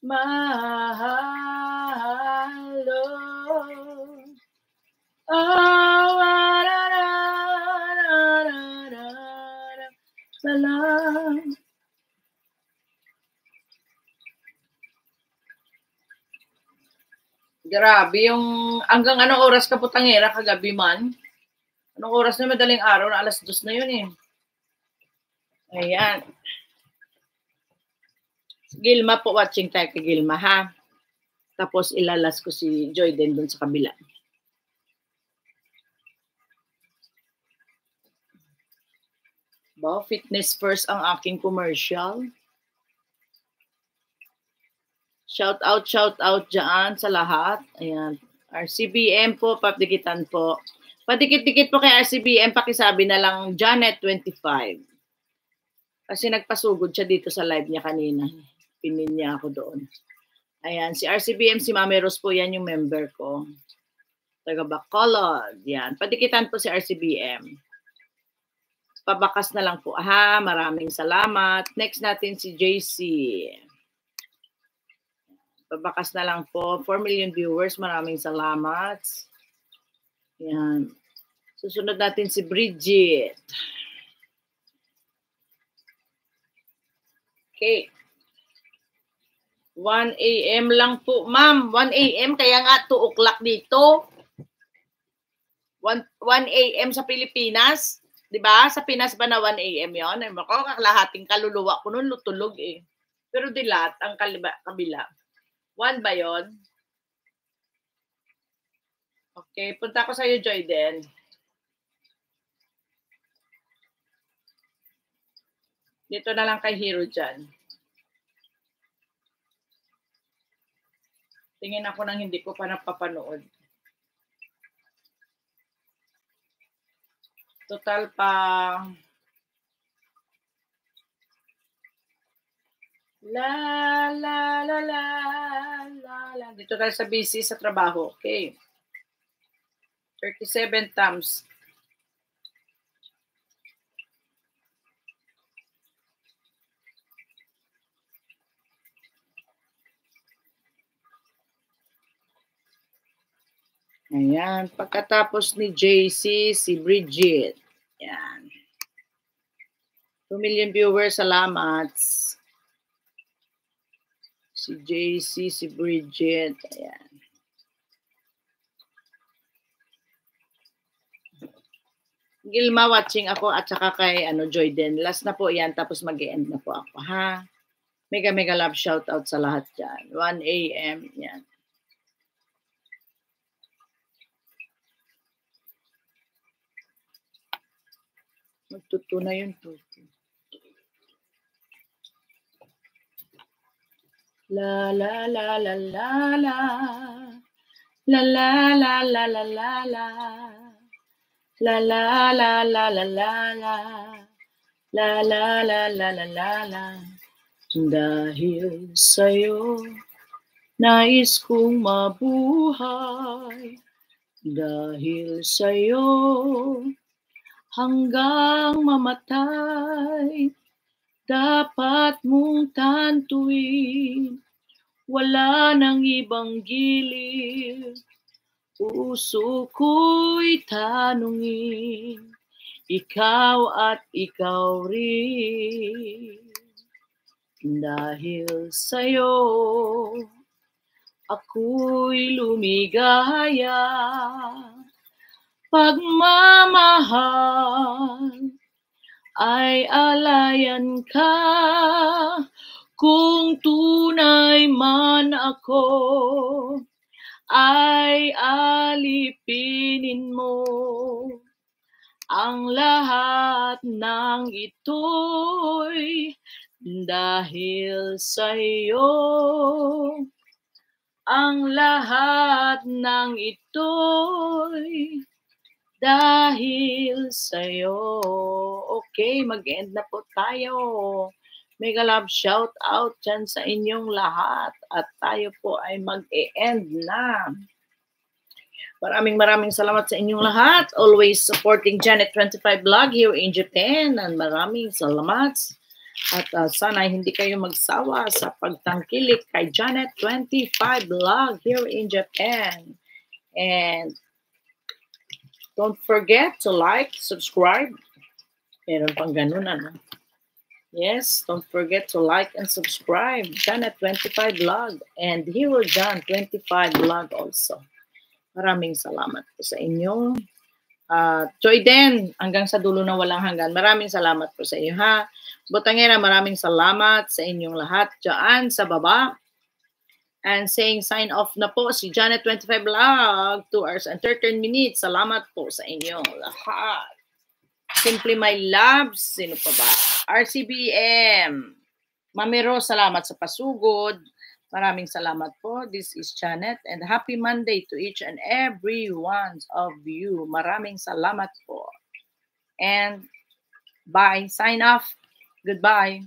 mahalo. Grabe yung hanggang anong oras ka putangera kagabi man? Anong oras na madaling araw na 2:00 na yun eh. Ayan. Gilma po, watching tayo kay Gilma ha. Tapos ilalas ko si Joy din dun sa kabila. Ba, fitness first ang aking commercial. Shout out dyan sa lahat. Ayan. RCBM po, papdikitan po. Padikit-dikit po kay RCBM, pakisabi na lang Janet25. Kasi nagpasugod siya dito sa live niya kanina. Pinin niya ako doon. Ayan, si RCBM, si Mami Rose po, yan yung member ko. Taga Bacolod. Yan. Padikitan po si RCBM. Pabakas na lang po. Aha, maraming salamat. Next natin si JC. Pabakas na lang po. 4 million viewers. Maraming salamat. Yan. Susunod natin si Bridget. Okay. 1 a.m. lang po. Ma'am, 1 a.m. Kaya nga 2 o'clock dito. 1 a.m. sa Pilipinas. Diba? Sa Pinas ba na 1 a.m. yun? Ay, kalahating kaluluwa ko nun, lutulog eh. Pero dilat ang kabila. 1 ba yun? Okay, punta ko sa'yo, Joy, din. Dito na lang kay Hero dyan. Tingin ako nang hindi ko pa napapanood. Total pa... La, la, la, la, la, la. Dito tayo sa busy sa trabaho. Okay. 37 thumbs. Ayan. Pagkatapos ni JC, si Bridget. Ayan. 2 million viewers. Salamat. Si JC, si Bridget. Ayan. Gilma, watching ako at saka kay Joy din. Last na po yan, tapos mag-e-end na po ako, ha? Mega love shout out sa lahat dyan. 1 a.m. Yan. Magtutuna yun po. La la la la la la. La la la la la la la. La la la la la la la. La la la la la la la. Dahil sa'yo, nais kong mabuhay. Dahil sa'yo, hanggang mamatay. Dapat mong tantuin, wala nang ibang giliw. Puso ko'y tanungin, ikaw at ikaw rin. Dahil sa'yo, ako'y lumigaya. Pagmamahal ay alayan ka, kung tunay man ako, ay alipinin mo. Ang lahat ng ito'y dahil sa'yo. Ang lahat ng ito'y dahil sa'yo. Okay, mag-end na po tayo. Mega love shout out dyan sa inyong lahat. At tayo po ay mag-e-end na. Maraming salamat sa inyong lahat. Always supporting Janet25 Vlog here in Japan. And maraming salamat. At sana hindi kayo magsawa sa pagtangkilik kay Janet25 Vlog here in Japan. And don't forget to like, subscribe. Meron pang ganun, ano? Yes, don't forget to like and subscribe. Janet25 Vlog and Hero John 25 Vlog also. Maraming salamat po sa inyo. Joy Den, hanggang sa dulo na walang hanggan. Maraming salamat po sa iyo, ha? Botangera, maraming salamat sa inyong lahat dyan sa baba. And saying sign off na po si Janet25 Vlog, 2 hours and 13 minutes. Salamat po sa inyong lahat. Simply my loves, sino pa ba? RCBM. Mami Rose, salamat sa pasugod. Maraming salamat po. This is Janet and happy Monday to each and every one of you. Maraming salamat po. And bye. Sign off. Goodbye.